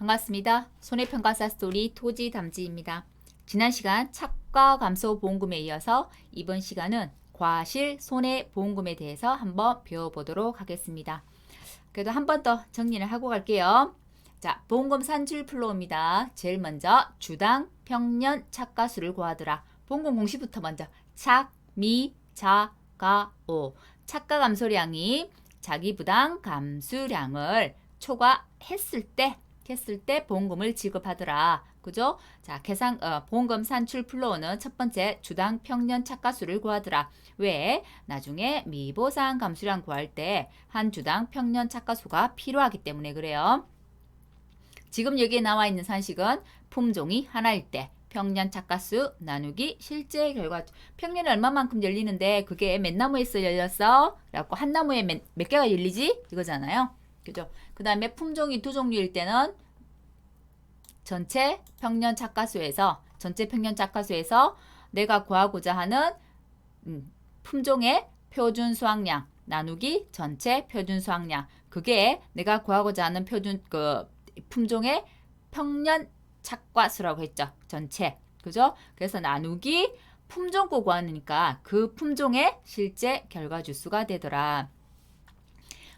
반갑습니다. 손해평가사 스토리 토지담지입니다. 지난 시간 착과 감소 보험금에 이어서 이번 시간은 과실 손해보험금에 대해서 한번 배워보도록 하겠습니다. 그래도 한 번 더 정리를 하고 갈게요. 자, 보험금 산출 플로우입니다. 제일 먼저 주당 평년 착가수를 구하더라. 보험금 공시부터 먼저 착, 미, 자, 가, 오. 착가 감소량이 자기 부당 감수량을 초과했을 때 보험금을 지급하더라. 그죠? 자, 보험금 산출 플로우는 첫 번째 주당 평년 착가수를 구하더라. 왜? 나중에 미보상 감수량 구할 때 한 주당 평년 착가수가 필요하기 때문에 그래요. 지금 여기에 나와 있는 산식은 품종이 하나일 때 평년 착가수 나누기 실제 결과. 평년에 얼마만큼 열리는데 그게 몇 나무에서 열렸어? 그래갖고 한 나무에 몇 개가 열리지? 이거잖아요. 그죠? 그 다음에 품종이 두 종류일 때는 전체 평년 착가수에서 내가 구하고자 하는 품종의 표준 수확량 나누기 전체 표준 수확량. 그게 내가 구하고자 하는 품종의 평년 착과수라고 했죠. 전체. 그죠? 그래서 나누기 품종고 구하니까 그 품종의 실제 결과 주수가 되더라.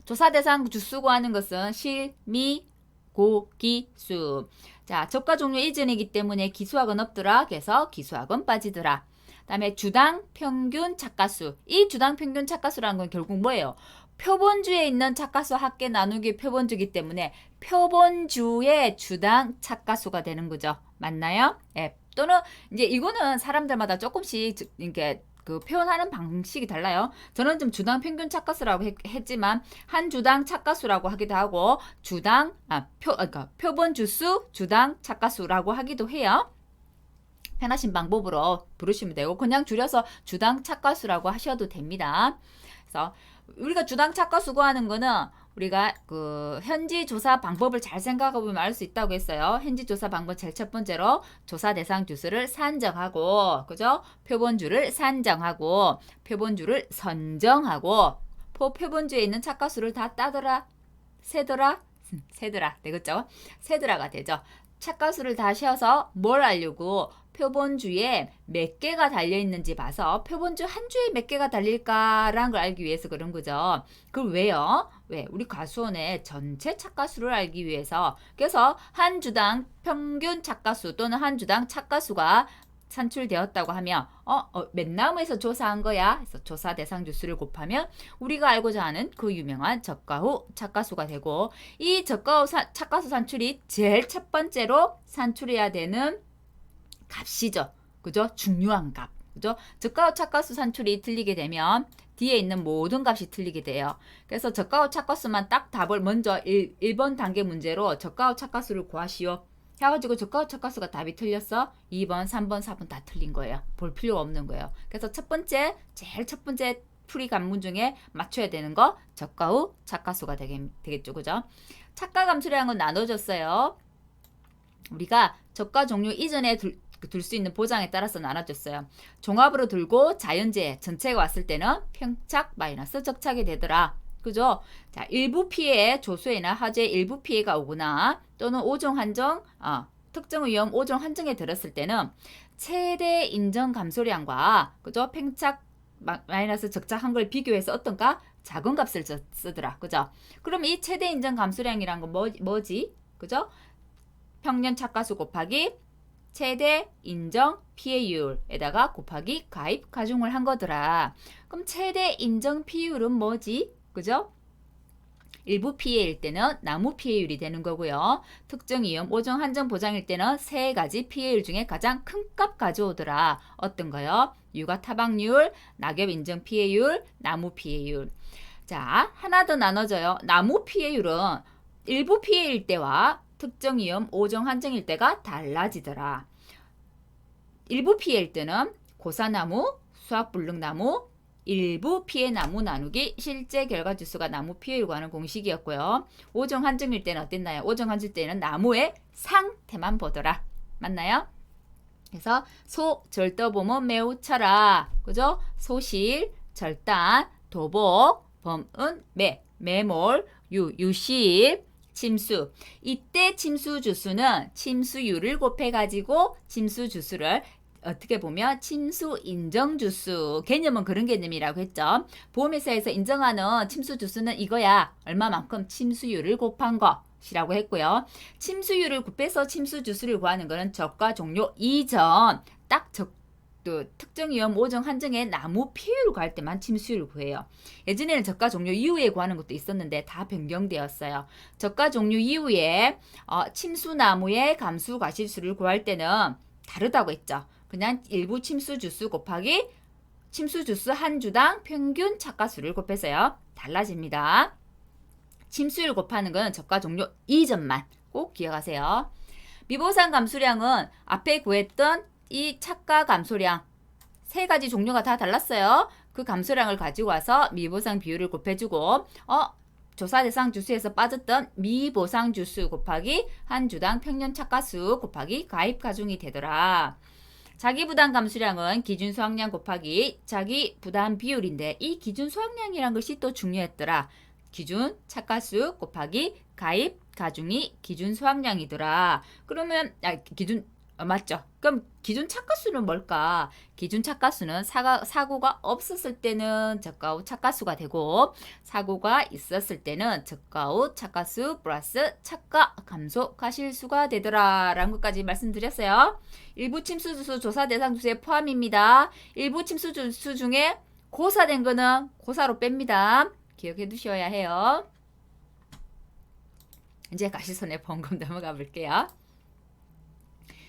조사 대상 주수 구하는 것은 실, 미, 고, 기, 수. 자, 저가 종류 이전이기 때문에 기수학은 없더라. 그래서 기수학은 빠지더라. 다음에 주당 평균 착가수. 이 주당 평균 착가수라는 건 결국 뭐예요? 표본주에 있는 착가수 합계 나누기 표본주기 때문에 표본주의 주당 착가수가 되는 거죠. 맞나요? 예. 또는 이제 이거는 사람들마다 조금씩 이렇게 표현하는 방식이 달라요. 저는 좀 주당 평균 착가수라고 했지만 한 주당 착가수라고 하기도 하고 표본 주수 주당 착가수라고 하기도 해요. 편하신 방법으로 부르시면 되고 그냥 줄여서 주당 착가수라고 하셔도 됩니다. 그래서 우리가 주당 착가수 구하는 거는 우리가 현지 조사 방법을 잘 생각해 보면 알 수 있다고 했어요. 현지 조사 방법 제일 첫 번째로 조사 대상 주수를 산정하고, 그죠? 표본주를 산정하고, 표본주를 선정하고, 표본주에 있는 착가수를 다 따더라, 세더라, 되겠죠? 세더라가 되죠. 착가수를 다 세어서 뭘 알려고? 표본주에 몇 개가 달려있는지 봐서 표본주 한 주에 몇 개가 달릴까라는 걸 알기 위해서 그런 거죠. 그걸 왜요? 왜? 우리 가수원의 전체 착가수를 알기 위해서. 그래서 한 주당 평균 착가수 또는 한 주당 착가수가 산출되었다고 하면 몇 나무에서 조사한 거야? 그래서 조사 대상 주수를 곱하면 우리가 알고자 하는 그 유명한 저가 후 착가수가 되고, 이 저가 후 착가수 산출이 제일 첫 번째로 산출해야 되는 값이죠. 그죠? 중요한 값. 그죠? 저가 후 착가수 산출이 틀리게 되면 뒤에 있는 모든 값이 틀리게 돼요. 그래서 저가 후 착가수만 딱 답을 먼저 1번 단계 문제로 저가 후 착가수를 구하시오. 해가지고 저가 후 착가수가 답이 틀렸어. 2번, 3번, 4번 다 틀린 거예요. 볼 필요가 없는 거예요. 그래서 제일 첫 번째 풀이 관문 중에 맞춰야 되는 거 저가 후 착가수가 되겠죠. 그죠? 착가 감소량은 나눠졌어요. 우리가 저가 종류 이전에 둘 수 있는 보장에 따라서 나눠줬어요. 종합으로 들고 자연재해 전체가 왔을 때는 평착 마이너스 적착이 되더라. 그죠? 자, 일부 피해 조수에나 화재 일부 피해가 오거나 또는 오종 한정, 특정 위험 오종 한정에 들었을 때는 최대 인정 감소량과 그죠? 평착 마이너스 적착한 걸 비교해서 어떤가? 작은 값을 쓰더라. 그죠? 그럼 이 최대 인정 감소량이란 건 뭐지? 그죠? 평년 착가수 곱하기 최대 인정 피해율에다가 곱하기 가입 가중을 한 거더라. 그럼 최대 인정 피해율은 뭐지? 그죠? 일부 피해일 때는 나무 피해율이 되는 거고요. 특정 위험, 오종 한정 보장일 때는 세 가지 피해율 중에 가장 큰 값 가져오더라. 어떤 거요? 육아 타박률, 낙엽 인정 피해율, 나무 피해율. 자, 하나 더 나눠져요. 나무 피해율은 일부 피해일 때와 특정 위험, 오종 한정일 때가 달라지더라. 일부 피해일 때는 고사나무, 수확불능나무, 일부 피해나무 나누기 실제 결과 주수가 나무 피해율 구하는 공식이었고요. 오종 한정일 때는 어땠나요? 오종 한정일 때는 나무의 상태만 보더라. 맞나요? 그래서 소, 절도범은 매우 쳐라. 그죠? 소실, 절단, 도복, 범은 매몰, 유실, 침수. 이때 침수 주수는 침수율을 곱해가지고 침수 주수를 어떻게 보면 침수 인정 주수 개념은 그런 개념이라고 했죠. 보험회사에서 인정하는 침수 주수는 이거야. 얼마만큼 침수율을 곱한 것이라고 했고요. 침수율을 곱해서 침수 주수를 구하는 거는 적과 종료 이전 딱 특정 위험 5종 한정의 나무 피해율 구할 때만 침수율을 구해요. 예전에는 적과 종료 이후에 구하는 것도 있었는데 다 변경되었어요. 적과 종료 이후에 침수 나무의 감수 과실수를 구할 때는 다르다고 했죠. 그냥 일부 침수 주수 곱하기 침수 주수 한 주당 평균 착가수를 곱해서요. 달라집니다. 침수율 곱하는 건 적과 종료 이전만 꼭 기억하세요. 미보상 감수량은 앞에 구했던 이 착가 감소량 세 가지 종류가 다 달랐어요. 그 감소량을 가지고 와서 미보상 비율을 곱해주고 조사 대상 주수에서 빠졌던 미보상 주수 곱하기 한 주당 평균 착가수 곱하기 가입 가중이 되더라. 자기 부담 감수량은 기준 수확량 곱하기 자기 부담 비율인데 이 기준 수확량이란 것이 또 중요했더라. 기준 착가수 곱하기 가입 가중이 기준 수확량이더라. 그러면 기준 맞죠? 그럼 기준 착가수는 뭘까? 기준 착가수는 사고가 없었을 때는 적과 후 착가수가 되고 사고가 있었을 때는 적과 후 착가수 플러스 착가 감소 과실수가 되더라 라는 것까지 말씀드렸어요. 일부 침수 주수 조사 대상 주수에 포함입니다. 일부 침수 주수 중에 고사된 거는 고사로 뺍니다. 기억해 두셔야 해요. 이제 과실손해보험금 넘어가 볼게요.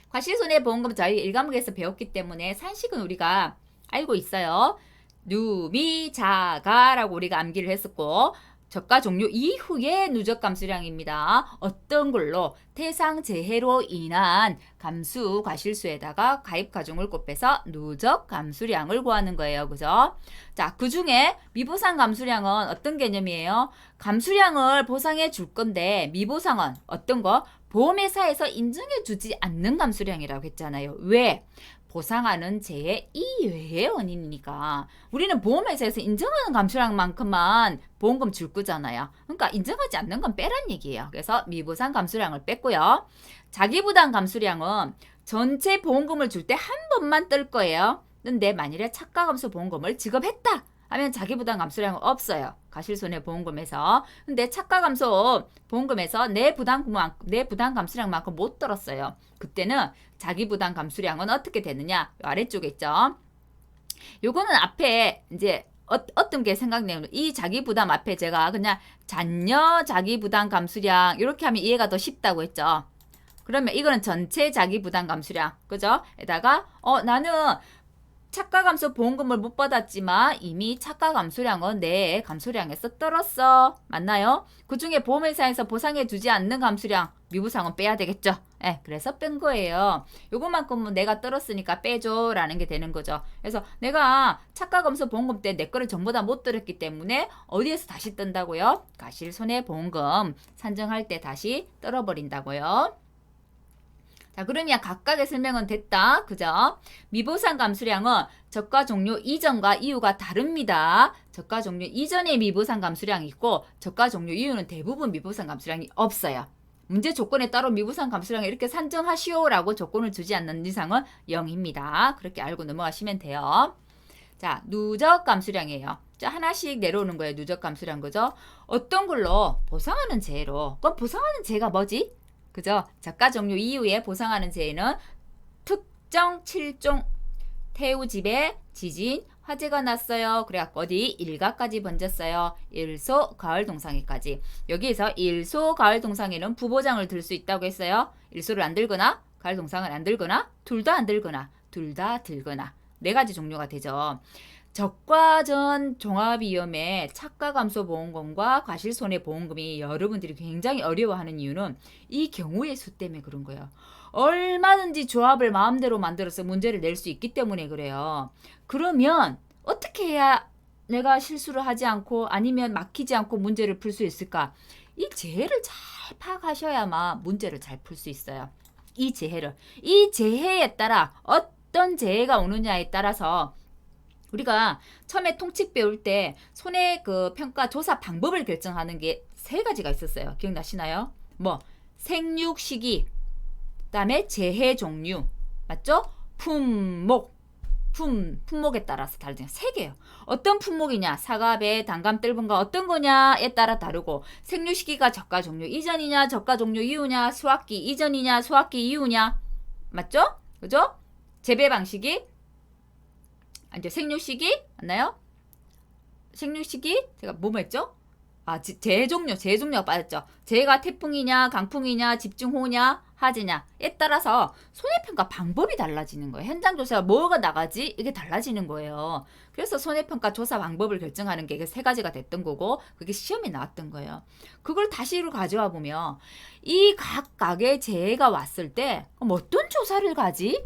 과실손해보험금 저희 1과목에서 배웠기 때문에 산식은 우리가 알고 있어요. 누미자가라고 우리가 암기를 했었고 저가 종료 이후의 누적 감수량입니다. 어떤 걸로 대상 재해로 인한 감수 과실수에다가 가입 가중을 곱해서 누적 감수량을 구하는 거예요. 그죠? 자, 그 중에 미보상 감수량은 어떤 개념이에요? 감수량을 보상해 줄 건데 미보상은 어떤 거? 보험회사에서 인정해 주지 않는 감수량이라고 했잖아요. 왜? 보상하는 재해 이외의 원인이니까 우리는 보험회사에서 인정하는 감수량만큼만 보험금 줄 거잖아요. 그러니까 인정하지 않는 건 빼란 얘기예요. 그래서 미보상 감수량을 뺐고요. 자기부담 감수량은 전체 보험금을 줄 때 한 번만 뜰 거예요. 근데 만일에 착가감소 보험금을 지급했다 하면 자기부담 감수량은 없어요. 과실손해보험금에서. 근데 착가감소 보험금에서 내 부담 감수량만큼 못 들었어요. 그때는 자기부담 감수량은 어떻게 되느냐? 아래쪽에 있죠. 요거는 앞에 이제 어떤 게 생각나요? 이 자기부담 앞에 제가 그냥 잔여 자기부담 감수량 이렇게 하면 이해가 더 쉽다고 했죠. 그러면 이거는 전체 자기부담 감수량, 그죠? 에다가 나는 착가감소 보험금을 못 받았지만 이미 착가감소량은 내 감소량에서 떨었어. 맞나요? 그 중에 보험회사에서 보상해 주지 않는 감소량 미보상은 빼야 되겠죠. 그래서 뺀 거예요. 요것만큼은 내가 떨었으니까 빼줘 라는 게 되는 거죠. 그래서 내가 착가감소 보험금 때 내 거를 전부 다 못 들었기 때문에 어디에서 다시 뜬다고요? 과실손해보험금 산정할 때 다시 떨어버린다고요. 자, 그러면 각각의 설명은 됐다. 그죠? 미보상 감수량은 적가 종료 이전과 이후가 다릅니다. 적가 종료 이전에 미보상 감수량이 있고 적가 종료 이후는 대부분 미보상 감수량이 없어요. 문제 조건에 따로 미보상 감수량을 이렇게 산정하시오라고 조건을 주지 않는 이상은 0입니다. 그렇게 알고 넘어가시면 돼요. 자, 누적 감수량이에요. 자, 하나씩 내려오는 거예요. 누적 감수량. 그죠? 어떤 걸로? 보상하는 재해로. 그럼 보상하는 재해가 뭐지? 그죠? 적가 종료 이후에 보상하는 재해는 특정 7종 태우집에 지진, 화재가 났어요. 그래갖고 어디? 일가까지 번졌어요. 일소 가을 동상에까지. 여기에서 일소 가을 동상에는 부보장을 들 수 있다고 했어요. 일소를 안 들거나 가을 동상을 안 들거나 둘 다 안 들거나 둘 다 들거나 네 가지 종류가 되죠. 적과전 종합위험의 착가감소보험금과 과실손해보험금이 여러분들이 굉장히 어려워하는 이유는 이 경우의 수 때문에 그런 거예요. 얼마든지 조합을 마음대로 만들어서 문제를 낼 수 있기 때문에 그래요. 그러면 어떻게 해야 내가 실수를 하지 않고 아니면 막히지 않고 문제를 풀 수 있을까? 이 재해를 잘 파악하셔야만 문제를 잘 풀 수 있어요. 이 재해에 따라 어떤 재해가 오느냐에 따라서 우리가 처음에 통칙 배울 때 손해 평가 조사 방법을 결정하는 게 세 가지가 있었어요. 기억나시나요? 뭐 생육 시기, 그다음에 재해 종류, 맞죠? 품목, 품목에 따라서 다르죠. 세 개예요. 어떤 품목이냐, 사과, 배, 단감, 뜰분가 어떤 거냐에 따라 다르고, 생육 시기가 저가 종류 이전이냐, 저가 종류 이후냐, 수확기 이전이냐, 수확기 이후냐, 맞죠? 그죠? 재배 방식이 이제 생육 시기 맞나요? 생육 시기 제가 뭐 했죠? 재해 종류가 빠졌죠. 재해가 태풍이냐, 강풍이냐, 집중호우냐, 하지냐에 따라서 손해평가 방법이 달라지는 거예요. 현장 조사가 뭐가 나가지? 이게 달라지는 거예요. 그래서 손해평가 조사 방법을 결정하는 게 세 가지가 됐던 거고, 그게 시험에 나왔던 거예요. 그걸 다시로 가져와 보면 이 각각의 재해가 왔을 때 그럼 어떤 조사를 가지?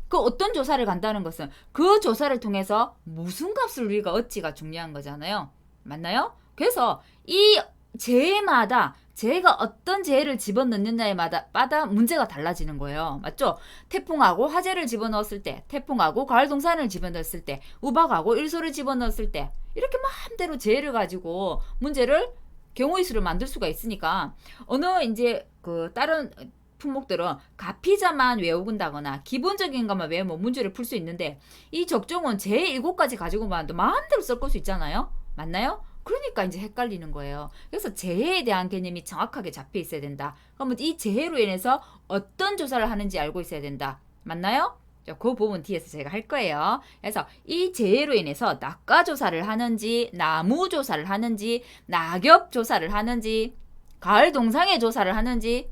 그 어떤 조사를 간다는 것은 그 조사를 통해서 무슨 값을 우리가 얻지가 중요한 거잖아요. 맞나요? 그래서 이 재해마다 재해가 어떤 재해를 집어넣느냐에 마다 문제가 달라지는 거예요. 맞죠? 태풍하고 화재를 집어넣었을 때, 태풍하고 가을 동산을 집어넣었을 때, 우박하고 일소를 집어넣었을 때, 이렇게 마음대로 재해를 가지고 문제를 경우의 수를 만들 수가 있으니까, 어느 이제 그 다른 품목들은 가피자만 외운다거나 기본적인 것만 외우면 문제를 풀 수 있는데, 이 적종은 재해 7가지 가지고만 마음대로 섞을 수 있잖아요. 맞나요? 그러니까 이제 헷갈리는 거예요. 그래서 재해에 대한 개념이 정확하게 잡혀 있어야 된다. 그러면 이 재해로 인해서 어떤 조사를 하는지 알고 있어야 된다. 맞나요? 그 부분 뒤에서 제가 할 거예요. 그래서 이 재해로 인해서 낙과 조사를 하는지, 나무 조사를 하는지, 낙엽 조사를 하는지, 가을 동상의 조사를 하는지,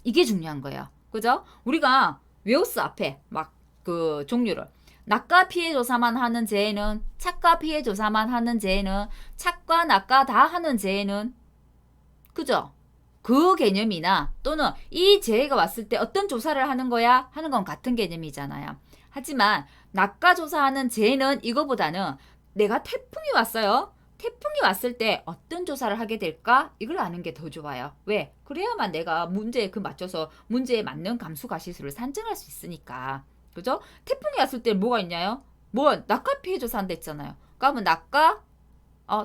이게 중요한 거예요. 그죠? 우리가 외웠어, 앞에 막 그 종류를. 낙과 피해 조사만 하는 재해는, 착과 피해 조사만 하는 재해는, 착과 낙과 다 하는 재해는, 그죠? 그 개념이나 또는 이 재해가 왔을 때 어떤 조사를 하는 거야 하는 건 같은 개념이잖아요. 하지만 낙과 조사하는 재해는 이거보다는 내가 태풍이 왔어요. 태풍이 왔을 때 어떤 조사를 하게 될까? 이걸 아는 게 더 좋아요. 왜? 그래야만 내가 문제에 맞춰서 문제에 맞는 감수 가시수를 산정할 수 있으니까. 그죠? 태풍이 왔을 때 뭐가 있냐요? 낙과 피해 조사한다 했잖아요. 그러면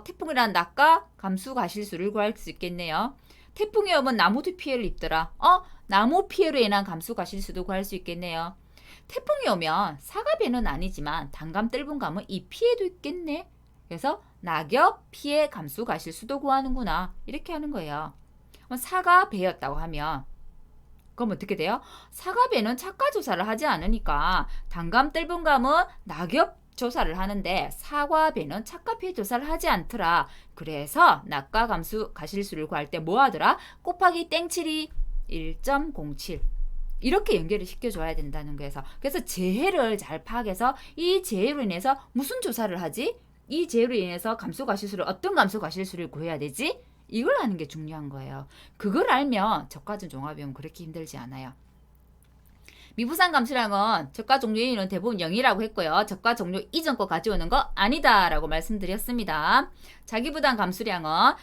태풍이란 낙과 감수 가실수를 구할 수 있겠네요. 태풍이 오면 나무도 피해를 입더라. 나무 피해로 인한 감수 가실수도 구할 수 있겠네요. 태풍이 오면 사과배는 아니지만 단감, 뜰분감은 이 피해도 있겠네. 그래서 낙엽 피해 감수 가실수도 구하는구나. 이렇게 하는 거예요. 사과배였다고 하면 그럼 어떻게 돼요? 사과배는 착과 조사를 하지 않으니까 단감, 뜰분감은 낙엽 조사를 하는데 사과배는 착과 피해 조사를 하지 않더라. 그래서 낙과 감수 가실수를 구할 때 뭐 하더라? 곱하기 땡칠이 1.07 이렇게 연결을 시켜줘야 된다는 거예요. 그래서 재해를 잘 파악해서 이 재해로 인해서 무슨 조사를 하지? 이 재해로 인해서 감수 가실수를 어떤 감수 가실수를 구해야 되지? 이걸 아는 게 중요한 거예요. 그걸 알면 저가전 종합이면 그렇게 힘들지 않아요. 미부상 감수량은 저가 종류 A는 대부분 0이라고 했고요. 저가 종류 이전 거 가져오는 거 아니다 라고 말씀드렸습니다. 자기부담 감수량은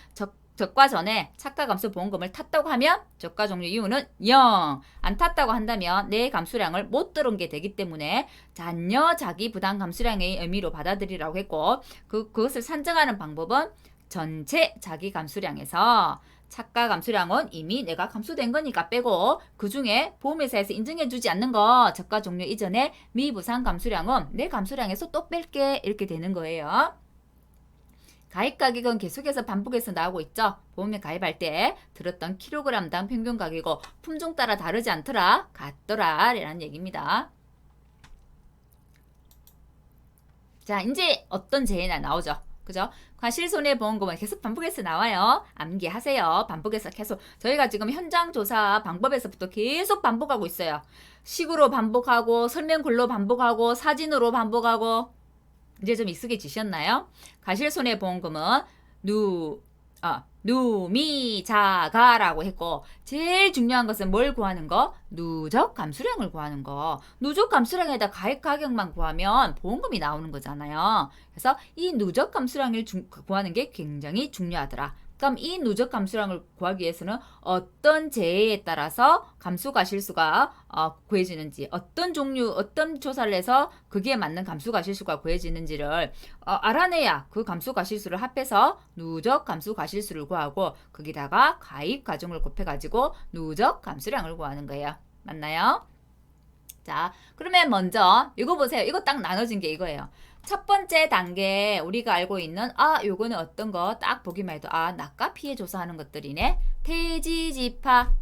저가 전에 착가 감수 보험금을 탔다고 하면 저가 종류 이유는 0. 안 탔다고 한다면 내 감수량을 못 들은 게 되기 때문에 잔여 자기 부담 감수량의 의미로 받아들이라고 했고 그것을 산정하는 방법은 전체 자기 감수량에서 착가 감수량은 이미 내가 감수된 거니까 빼고 그 중에 보험회사에서 인정해주지 않는 거 저가 종류 이전에 미부상 감수량은 내 감수량에서 또 뺄게 이렇게 되는 거예요. 가입 가격은 계속해서 반복해서 나오고 있죠. 보험에 가입할 때 들었던 킬로그램당 평균 가격이고 품종 따라 다르지 않더라. 같더라 라는 얘기입니다. 자, 이제 어떤 재해나 나오죠. 그죠? 과실손해보험금은 계속 반복해서 나와요. 암기하세요. 반복해서 계속. 저희가 지금 현장조사 방법에서부터 계속 반복하고 있어요. 식으로 반복하고 설명글로 반복하고 사진으로 반복하고 이제 좀 익숙해지셨나요? 과실손해보험금은 누미자가라고 했고 제일 중요한 것은 뭘 구하는 거? 누적 감수량을 구하는 거. 누적 감수량에다 가입 가격만 구하면 보험금이 나오는 거잖아요. 그래서 이 누적 감수량을 구하는 게 굉장히 중요하더라. 그럼 이 누적 감수량을 구하기 위해서는 어떤 재해에 따라서 감수가실수가 구해지는지, 어떤 종류, 어떤 조사를 해서 거기에 맞는 감수가실수가 구해지는지를 알아내야 그 감수가실수를 합해서 누적 감수가실수를 구하고 거기다가 가입 과정을 곱해가지고 누적 감수량을 구하는 거예요. 맞나요? 자, 그러면 먼저 이거 보세요. 이거 딱 나눠진 게 이거예요. 첫 번째 단계 우리가 알고 있는 요거는 어떤 거 딱 보기만 해도 낙과 피해 조사하는 것들이네. 태지지파,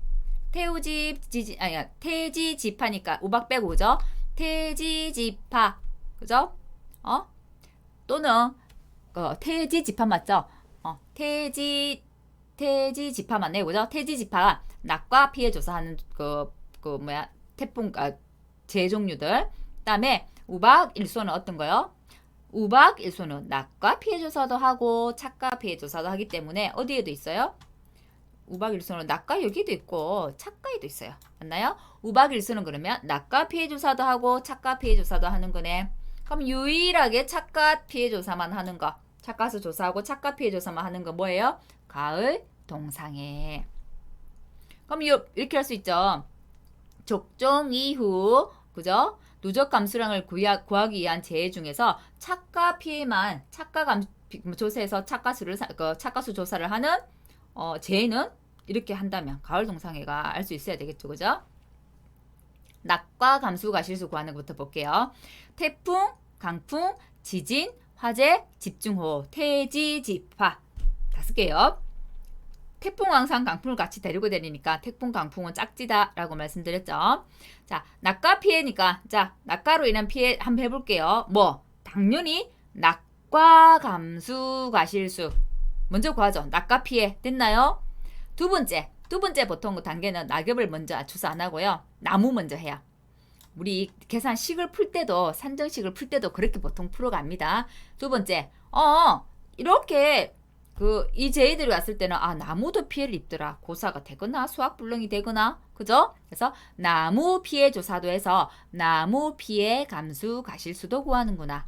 태지지파니까 우박 빼고 그죠? 태지지파, 그죠? 또는 태지지파 맞죠? 태지지파 맞네, 그죠? 태지지파가 낙과 피해 조사하는 태풍 재 종류들. 그다음에 우박 일소는 어떤 거요? 우박 일소는 낙과 피해 조사도 하고 착과 피해 조사도 하기 때문에 어디에도 있어요? 우박 일소는 낙과 여기도 있고 착과에도 있어요. 맞나요? 우박 일소는 그러면 낙과 피해 조사도 하고 착과 피해 조사도 하는 거네. 그럼 유일하게 착과 피해 조사만 하는 거, 착과수 조사하고 착과 피해 조사만 하는 거 뭐예요? 가을 동상해. 그럼 이렇게 할 수 있죠. 적종 이후, 그죠? 누적 감수량을 구하기 위한 재해 중에서 착과 피해만 조사해서 착과수 조사를 하는 재해는 이렇게 한다면 가을 동상해가 알 수 있어야 되겠죠, 그죠? 낙과 감수가실수 구하는 것부터 볼게요. 태풍, 강풍, 지진, 화재, 집중호우, 태지지파 5개요. 태풍, 왕상, 강풍을 같이 데리고 다니니까 태풍, 강풍은 짝지다 라고 말씀드렸죠. 자, 낙과 피해니까 자, 낙과로 인한 피해 한번 해볼게요. 당연히 낙과 감수가실수 먼저 구하죠. 낙과 피해 됐나요? 두 번째 보통 단계는 낙엽을 먼저 조사 안 하고요. 나무 먼저 해요. 우리 계산식을 풀 때도 산정식을 풀 때도 그렇게 보통 풀어갑니다. 두 번째 이렇게 이 제이들이 왔을 때는 나무도 피해를 입더라. 고사가 되거나 수학 불능이 되거나, 그죠? 그래서 나무 피해 조사도 해서 나무 피해 감수 가실수도 구하는구나.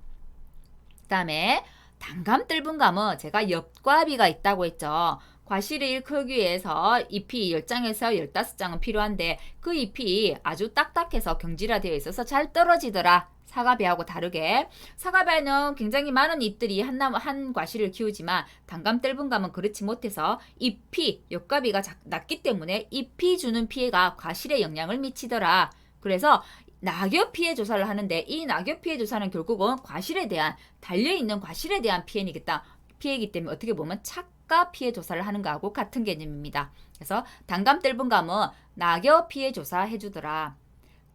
그 다음에 단감 뜰분감은 제가 엽과비가 있다고 했죠. 과실을 크기 위해서 잎이 10장에서 15장은 필요한데 그 잎이 아주 딱딱해서 경지화되어 있어서 잘 떨어지더라. 사과배하고 다르게 사과배는 굉장히 많은 잎들이 한 과실을 키우지만 단감 뜰분감은 그렇지 못해서 잎이 엽과비가 낮기 때문에 잎이 주는 피해가 과실에 영향을 미치더라. 그래서 낙엽 피해 조사를 하는데 이 낙엽 피해 조사는 결국은 과실에 대한 달려있는 과실에 대한 피해이기 때문에 어떻게 보면 착과 피해 조사를 하는 거하고 같은 개념입니다. 그래서 단감 뜰분감은 낙엽 피해 조사 해주더라.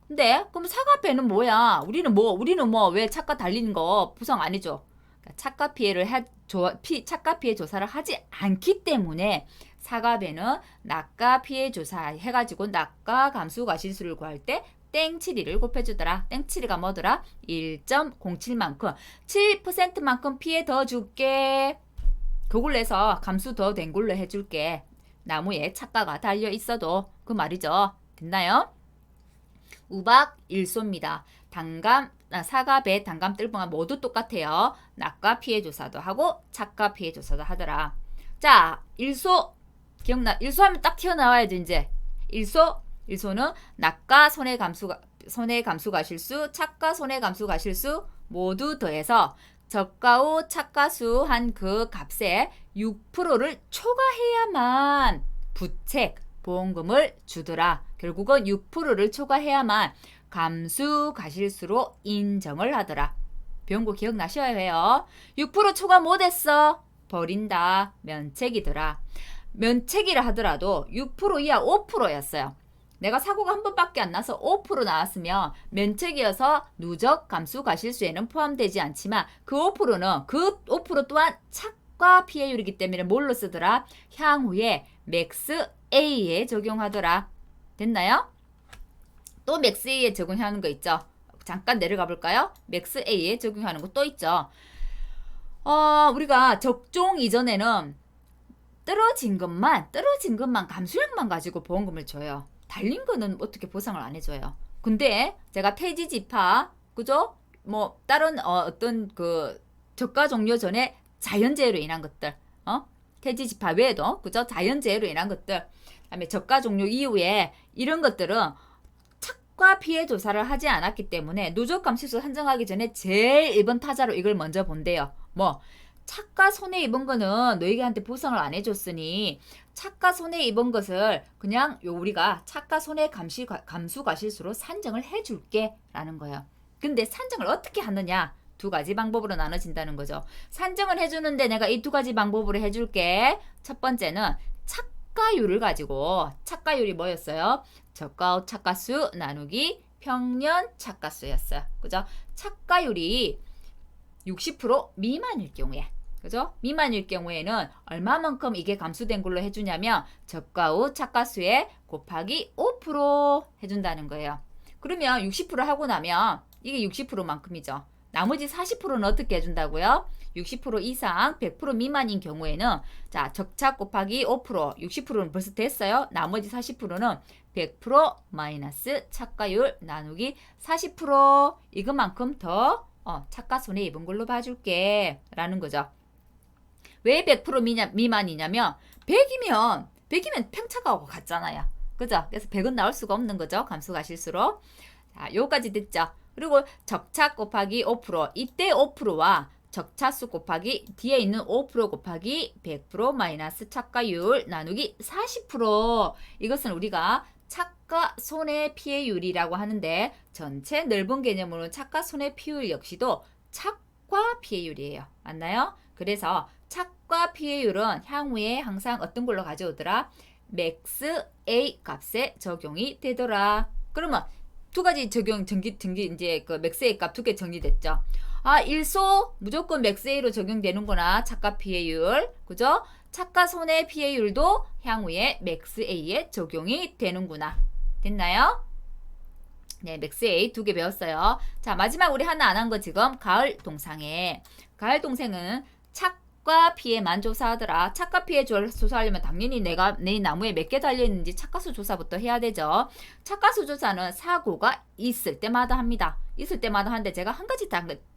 근데 그럼 사과배는 뭐야? 우리는 왜 착과 달리는 거 부상 안 해줘? 착과 착과 피해 조사를 하지 않기 때문에 사과배는 낙과 피해 조사 해가지고 낙과 감수가실수를 구할 때 땡7를 곱해주더라. 땡7가 뭐더라? 1.07만큼 7%만큼 피해 더 줄게. 그걸로 해서 감수 더 된 걸로 해줄게. 나무에 착과가 달려 있어도 그 말이죠. 됐나요? 우박 일소입니다. 사과배, 단감 뜰분감 모두 똑같아요. 낙과 피해 조사도 하고 착과 피해 조사도 하더라. 자, 일소 기억나? 일소하면 딱 튀어나와야죠. 이제 일소는 낙과 손해감수가실수, 착과 손해감수가실수 모두 더해서 저가후 착과수 한 그 값에 6%를 초과해야만 부책 보험금을 주더라. 결국은 6%를 초과해야만 감수가실수로 인정을 하더라. 배운 거 기억나셔야 해요. 6% 초과 못했어. 버린다. 면책이더라. 면책이라 하더라도 6% 이하 5%였어요. 내가 사고가 한 번밖에 안 나서 5% 나왔으면 면책이어서 누적 감수가실수에는 포함되지 않지만 그 5% 또한 착과 피해율이기 때문에 뭘로 쓰더라? 향후에 맥스 A에 적용하더라. 됐나요? 또 맥스 A에 적용하는 거 있죠. 잠깐 내려가 볼까요? 맥스 A에 적용하는 거 또 있죠. 우리가 적종 이전에는 떨어진 것만 감수량만 가지고 보험금을 줘요. 달린 거는 어떻게 보상을 안 해줘요. 근데 제가 태지지파, 그죠? 다른 어떤 저가 종료 전에 자연재해로 인한 것들, 태지 지파 외에도 그죠? 자연재해로 인한 것들, 그다음에 저가 종료 이후에 이런 것들은 착과 피해 조사를 하지 않았기 때문에 누적 감시수 산정하기 전에 제일 1번 타자로 이걸 먼저 본대요. 뭐 착과 손해 입은 거는 너희한테 보상을 안 해줬으니 착과 손해 입은 것을 그냥 우리가 착과 손해 감수 과실수로 산정을 해줄게 라는 거예요. 근데 산정을 어떻게 하느냐? 두 가지 방법으로 나눠진다는 거죠. 산정을 해주는데 내가 이 두 가지 방법으로 해줄게. 첫 번째는 착가율을 가지고, 착가율이 뭐였어요? 저가 착가수 나누기 평년 착가수였어요. 그죠? 착가율이 60% 미만일 경우에, 그죠? 미만일 경우에는 얼마만큼 이게 감수된 걸로 해주냐면 저가 후 착가수에 곱하기 5% 해준다는 거예요. 그러면 60% 하고 나면 이게 60%만큼이죠. 나머지 40%는 어떻게 해준다고요? 60% 이상 100% 미만인 경우에는 자 적착 곱하기 5% 60%는 벌써 됐어요. 나머지 40%는 100% 마이너스 착가율 나누기 40% 이것만큼 더 착가 손해 입은 걸로 봐줄게 라는 거죠. 왜 100% 미만이냐면 100이면 평차가 같잖아요. 그죠? 그래서 100은 나올 수가 없는 거죠. 감수가실수로. 자, 요까지 됐죠. 그리고 적착 곱하기 5% 이때 5%와 적차수 곱하기 뒤에 있는 5% 곱하기 100% 마이너스 착가율 나누기 40% 이것은 우리가 착가 손해 피해율이라고 하는데 전체 넓은 개념으로 착가 손해 피해율 역시도 착과 피해율이에요. 맞나요? 그래서 착과 피해율은 향후에 항상 어떤 걸로 가져오더라? 맥스 A 값에 적용이 되더라. 그러면 두 가지 적용 이제 그 맥스 A 값 두 개 정리됐죠. 아, 일소 무조건 맥스 A로 적용되는구나. 착가 피해율. 그죠? 착가 손해 피해율도 향후에 맥스 A에 적용이 되는구나. 됐나요? 네, 맥스 A 두 개 배웠어요. 자, 마지막 우리 하나 안 한 거 지금 가을 동상에. 가을 동생은 착과 피해만 조사하더라. 착과 피해 조사하려면 당연히 내가 내 나무에 몇 개 달려있는지 착과수 조사부터 해야 되죠. 착과수 조사는 사고가 있을 때마다 합니다. 있을 때마다 하는데 제가 한 가지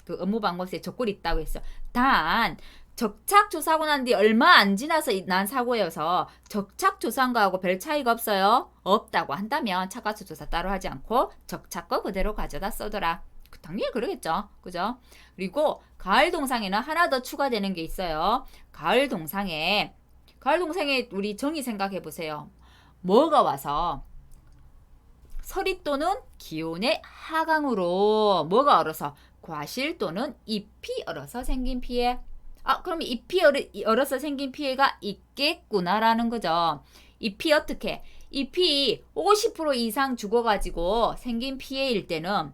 그 업무 방법에 적골이 있다고 했어요. 단 적착 조사하고 난 뒤 얼마 안 지나서 난 사고여서 적착 조사한 거하고 별 차이가 없어요. 없다고 한다면 착과수 조사 따로 하지 않고 적착 거 그대로 가져다 써더라. 당연히 그러겠죠. 그죠? 그리고 가을 동상에는 하나 더 추가되는 게 있어요. 가을 동상에 우리 정의 생각해 보세요. 뭐가 와서 서리 또는 기온의 하강으로 뭐가 얼어서 과실 또는 잎이 얼어서 생긴 피해. 아, 그럼 잎이 얼어서 생긴 피해가 있겠구나라는 거죠. 잎이 어떻게? 잎이 50% 이상 죽어가지고 생긴 피해일 때는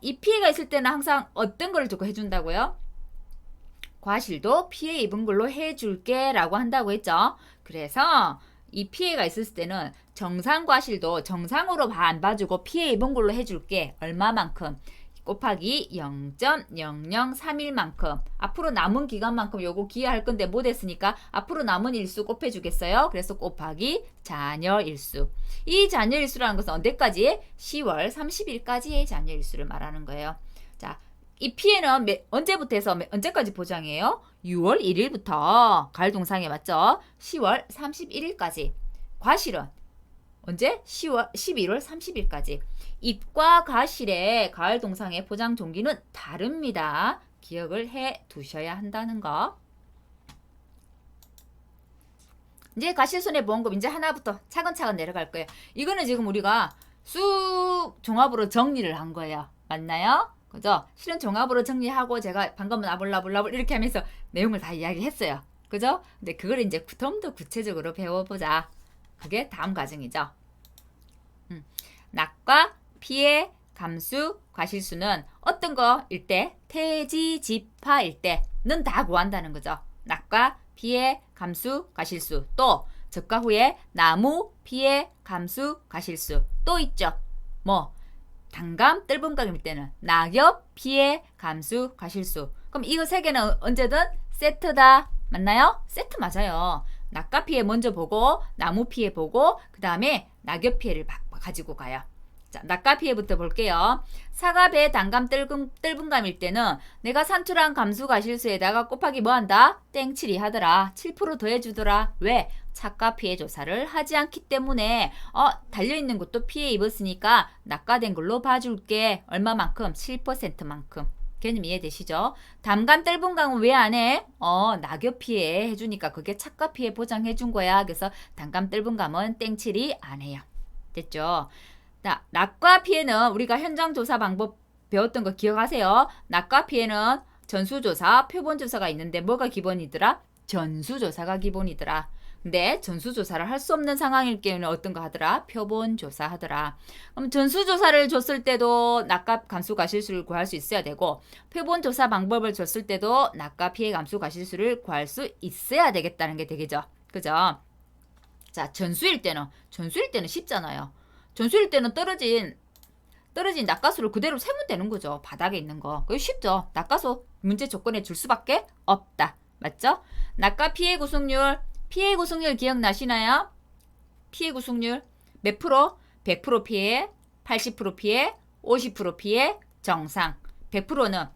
이 피해가 있을 때는 항상 어떤 걸 두고 해준다고요? 과실도 피해 입은 걸로 해줄게 라고 한다고 했죠. 그래서 이 피해가 있을 때는 정상 과실도 정상으로 안 봐주고 피해 입은 걸로 해줄게. 얼마만큼? 곱하기 0.0031만큼 앞으로 남은 기간만큼 요거 기하할 건데 못했으니까 앞으로 남은 일수 곱해주겠어요. 그래서 곱하기 잔여 일수. 이 잔여 일수라는 것은 언제까지? 10월 30일까지의 잔여 일수를 말하는 거예요. 자, 이 피해는 언제부터 해서 언제까지 보장해요? 6월 1일부터 가을 동상에 맞죠? 10월 31일까지. 과실은 언제? 11월 30일까지. 잎과 과실의 가을 동상의 포장 종기는 다릅니다. 기억을 해 두셔야 한다는 거. 이제 과실손해보험금 이제 하나부터 차근차근 내려갈 거예요. 이거는 지금 우리가 쑥 종합으로 정리를 한 거예요. 맞나요? 그죠? 실은 종합으로 정리하고 제가 방금은 아블라블라블 이렇게 하면서 내용을 다 이야기했어요. 그죠? 근데 그걸 이제 좀 더 구체적으로 배워보자. 그게 다음 과정이죠. 낙과 피해, 감수, 과실수는 어떤 거일 때? 태지지파일 때는 다 구한다는 거죠. 낙과 피해, 감수, 과실수. 또 적가 후에 나무, 피해, 감수, 과실수. 또 있죠. 뭐 단감, 뜰분감일 때는 낙엽, 피해, 감수, 과실수. 그럼 이거 세 개는 언제든 세트다. 맞나요? 세트 맞아요. 낙과 피해 먼저 보고 나무 피해 보고 그 다음에 낙엽 피해를 가지고 가요. 자, 낙과 피해부터 볼게요. 사과배 단감 뜰분감일 때는 내가 산출한 감수 가실수에다가 곱하기 뭐 한다? 땡7이 하더라. 7% 더해주더라. 왜? 착과 피해 조사를 하지 않기 때문에 달려있는 것도 피해 입었으니까 낙과된 걸로 봐줄게. 얼마만큼? 7%만큼. 개념 이해되시죠? 담감 뜰분감은 왜 안 해? 낙엽 피해 해주니까 그게 착과 피해 보장해준 거야. 그래서 담감 뜰분감은 땡칠이 안 해요. 됐죠? 자, 낙과 피해는 우리가 현장 조사 방법 배웠던 거 기억하세요? 낙과 피해는 전수조사, 표본조사가 있는데 뭐가 기본이더라? 전수조사가 기본이더라. 근데 전수조사를 할 수 없는 상황일 경우는 어떤 거 하더라? 표본조사 하더라. 그럼 전수조사를 줬을 때도 낙과 감수 가실수를 구할 수 있어야 되고 표본조사 방법을 줬을 때도 낙과 피해 감수 가실수를 구할 수 있어야 되겠다는 게 되겠죠. 그죠? 자, 전수일 때는 쉽잖아요. 전수일 때는 떨어진 낙과수를 그대로 세면 되는 거죠. 바닥에 있는 거. 그게 쉽죠. 낙과수 문제 조건에 줄 수밖에 없다. 맞죠? 낙과 피해 구속률 기억나시나요? 피해 구속률 몇 프로? 100% 피해, 80% 피해, 50% 피해, 정상. 100%는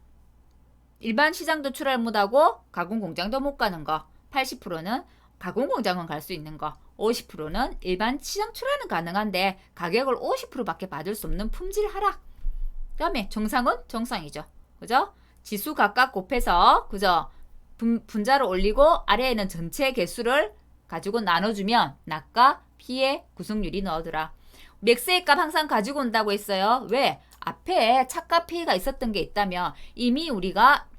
일반 시장도 출할 못하고 가공 공장도 못 가는 거. 80%는 가공 공장은 갈 수 있는 거. 50%는 일반 시장 출하는 가능한데 가격을 50%밖에 받을 수 없는 품질 하락. 그 다음에 정상은 정상이죠. 그죠? 지수 각각 곱해서 그죠? 분자를 올리고 아래에는 전체 개수를 가지고 나눠주면 낙과 피해 구성률이 넣어두라. 맥스의 값 항상 가지고 온다고 했어요. 왜? 앞에 착과 피해가 있었던 게 있다면 이미 우리가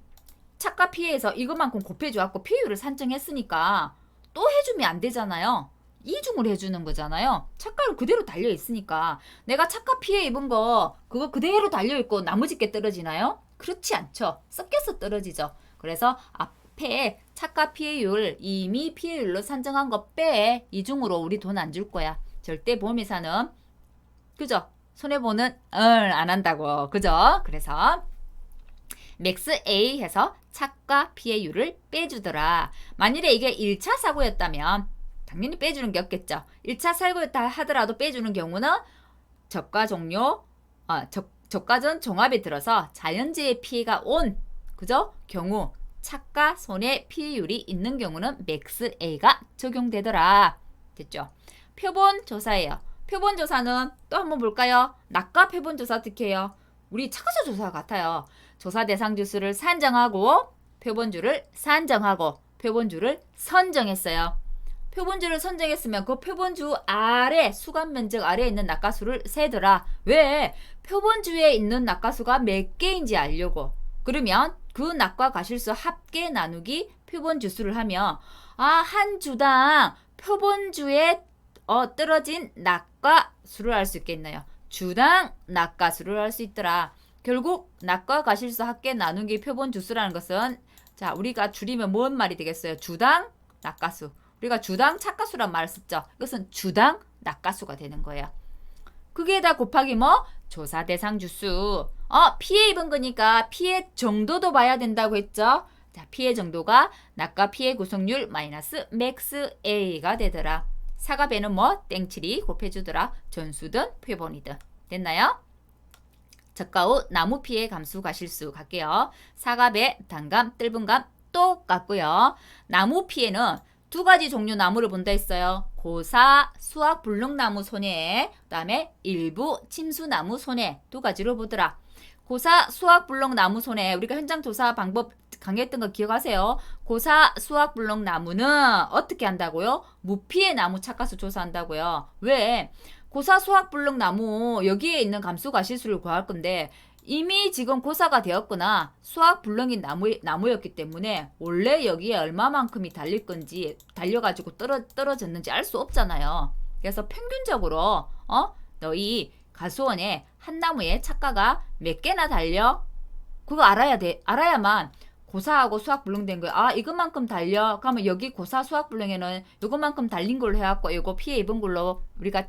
착과 피해에서 이것만큼 곱해줘갖고 피해율을 산정했으니까 또 해주면 안 되잖아요. 이중으로 해주는 거잖아요. 착과로 그대로 달려있으니까 내가 착과 피해 입은 거 그거 그대로 달려있고 나머지 게 떨어지나요? 그렇지 않죠. 섞여서 떨어지죠. 그래서 앞에 착과 피해율 이미 피해율로 산정한 거 빼. 이중으로 우리 돈 안 줄 거야. 절대 보험회사는 그죠? 손해보는 안 한다고. 그죠? 그래서 맥스 A 해서 착과 피해율을 빼주더라. 만일에 이게 1차 사고였다면 당연히 빼주는 게 없겠죠. 1차 사고였다 하더라도 빼주는 경우는 적과 종료, 적과 전 종합에 들어서 자연재해 피해가 온 그죠? 경우 착과 손해 피해율이 있는 경우는 맥스 A가 적용되더라. 됐죠? 표본 조사예요. 표본 조사는 또 한번 볼까요? 낙과 표본 조사 어떻게 해요? 우리 착과수 조사 같아요. 조사 대상 주수를 산정하고 표본주를 산정하고 표본주를 선정했어요. 표본주를 선정했으면 그 표본주 아래 수감 면적 아래에 있는 낙과수를 세더라. 왜? 표본주에 있는 낙과수가 몇 개인지 알려고. 그러면 그 낙과 가실수 합계 나누기 표본주수를 하면 한 주당 표본주에 떨어진 낙과수를 알 수 있겠네요. 주당 낙과수를 알 수 있더라. 결국 낙과 가실수 합계 나누기 표본주수라는 것은 자 우리가 줄이면 뭔 말이 되겠어요? 주당 낙과수. 우리가 주당 착과수란 말을 썼죠. 이것은 주당 낙과수가 되는 거예요. 그게 다 곱하기 뭐? 조사 대상 주수. 피해 입은 거니까 피해 정도도 봐야 된다고 했죠. 자, 피해 정도가 낙과 피해 구성률 마이너스 맥스 A가 되더라. 사과배는 뭐? 땡칠이 곱해주더라. 전수든 표본이든. 됐나요? 적과 후 나무 피해 감수 가실수 갈게요. 사과배, 단감, 뜰분감 똑같고요. 나무 피해는 두 가지 종류 나무를 본다 했어요. 고사, 수학 불능나무 손해, 그 다음에 일부 침수나무 손해 두 가지로 보더라. 고사, 수학 불능나무 손해 우리가 현장 조사 방법 강의했던 거 기억하세요? 고사, 수학 불능나무는 어떻게 한다고요? 무피해 나무 착과수 조사한다고요. 왜? 고사, 수학 불능나무 여기에 있는 감수 가실수를 구할 건데 이미 지금 고사가 되었거나 수학 불능인 나무였기 때문에 원래 여기에 얼마만큼이 달릴 건지 달려가지고 떨어졌는지 알 수 없잖아요. 그래서 평균적으로 너희 가수원에 한 나무에 착과가 몇 개나 달려? 그거 알아야 돼. 알아야만 고사하고 수학 불능된 거야. 이것만큼 달려. 그러면 여기 고사 수학 불능에는 이것만큼 달린 걸로 해갖고 이거 피해 입은 걸로 우리가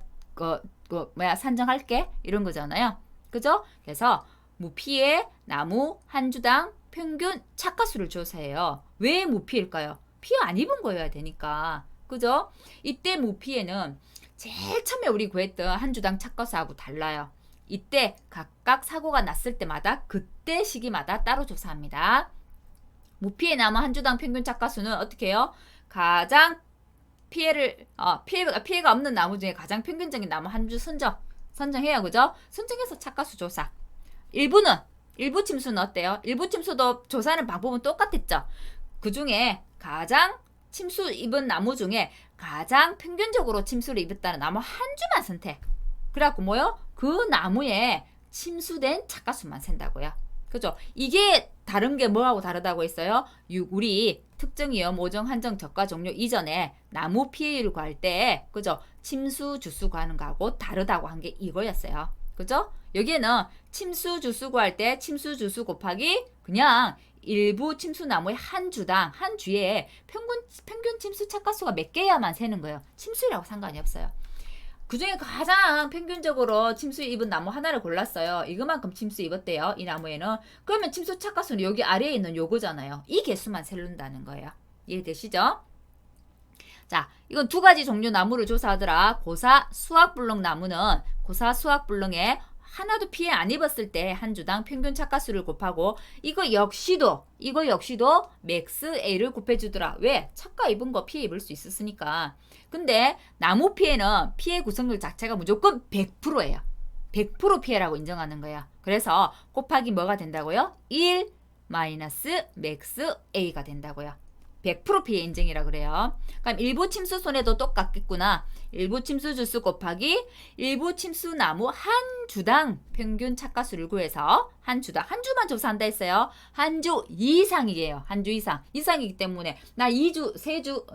산정할게 이런 거잖아요. 그죠? 그래서 무피해 나무 한 주당 평균 착과수를 조사해요. 왜 무피해일까요? 피해 안 입은 거여야 되니까. 그죠? 이때 무피해는 제일 처음에 우리 구했던 한 주당 착과수하고 달라요. 이때 각각 사고가 났을 때마다 그때 시기마다 따로 조사합니다. 무피해 나무 한 주당 평균 착가수는 어떻게 해요? 가장 피해가 없는 나무 중에 가장 평균적인 나무 한 주 선정해요. 그죠? 선정해서 착가수 조사. 일부 침수는 어때요? 일부 침수도 조사하는 방법은 똑같았죠. 그 중에 가장 침수 입은 나무 중에 가장 평균적으로 침수를 입었다는 나무 한 주만 선택. 그래갖고 뭐요? 그 나무에 침수된 착가수만 센다고요. 그죠? 이게 다른 게 뭐하고 다르다고 했어요? 우리 특정 위험, 오정, 한정, 저가 종류 이전에 나무 피해율 구할 때, 그죠? 침수 주수 구하는 거하고 다르다고 한 게 이거였어요. 그죠? 여기에는 침수 주수 구할 때 침수 주수 곱하기 그냥 일부 침수 나무의 한 주에 평균 침수 착가수가 몇 개야만 세는 거예요. 침수율하고 상관이 없어요. 그 중에 가장 평균적으로 침수 입은 나무 하나를 골랐어요. 이거만큼 침수 입었대요. 이 나무에는. 그러면 침수 착가수는 여기 아래에 있는 요거잖아요. 이 개수만 세른다는 거예요. 이해되시죠? 자, 이건 두 가지 종류 나무를 조사하더라. 고사 수확불능 나무는 고사 수확불능에 하나도 피해 안 입었을 때 한 주당 평균 착가수를 곱하고 이거 역시도 맥스 A를 곱해주더라. 왜? 착가 입은 거 피해 입을 수 있었으니까. 근데 나무 피해는 피해 구성률 자체가 무조건 100%예요. 100% 피해라고 인정하는 거예요. 그래서 곱하기 뭐가 된다고요? 1 마이너스 맥스 A가 된다고요. 100% 피해 인증이라 그래요. 그럼 일부 침수 손해도 똑같겠구나. 일부 침수 주수 곱하기 일부 침수 나무 한 주당 평균 착가수를 구해서 한 주만 조사한다 했어요. 한 주 이상이에요. 한 주 이상이기 때문에 나 2주, 3주,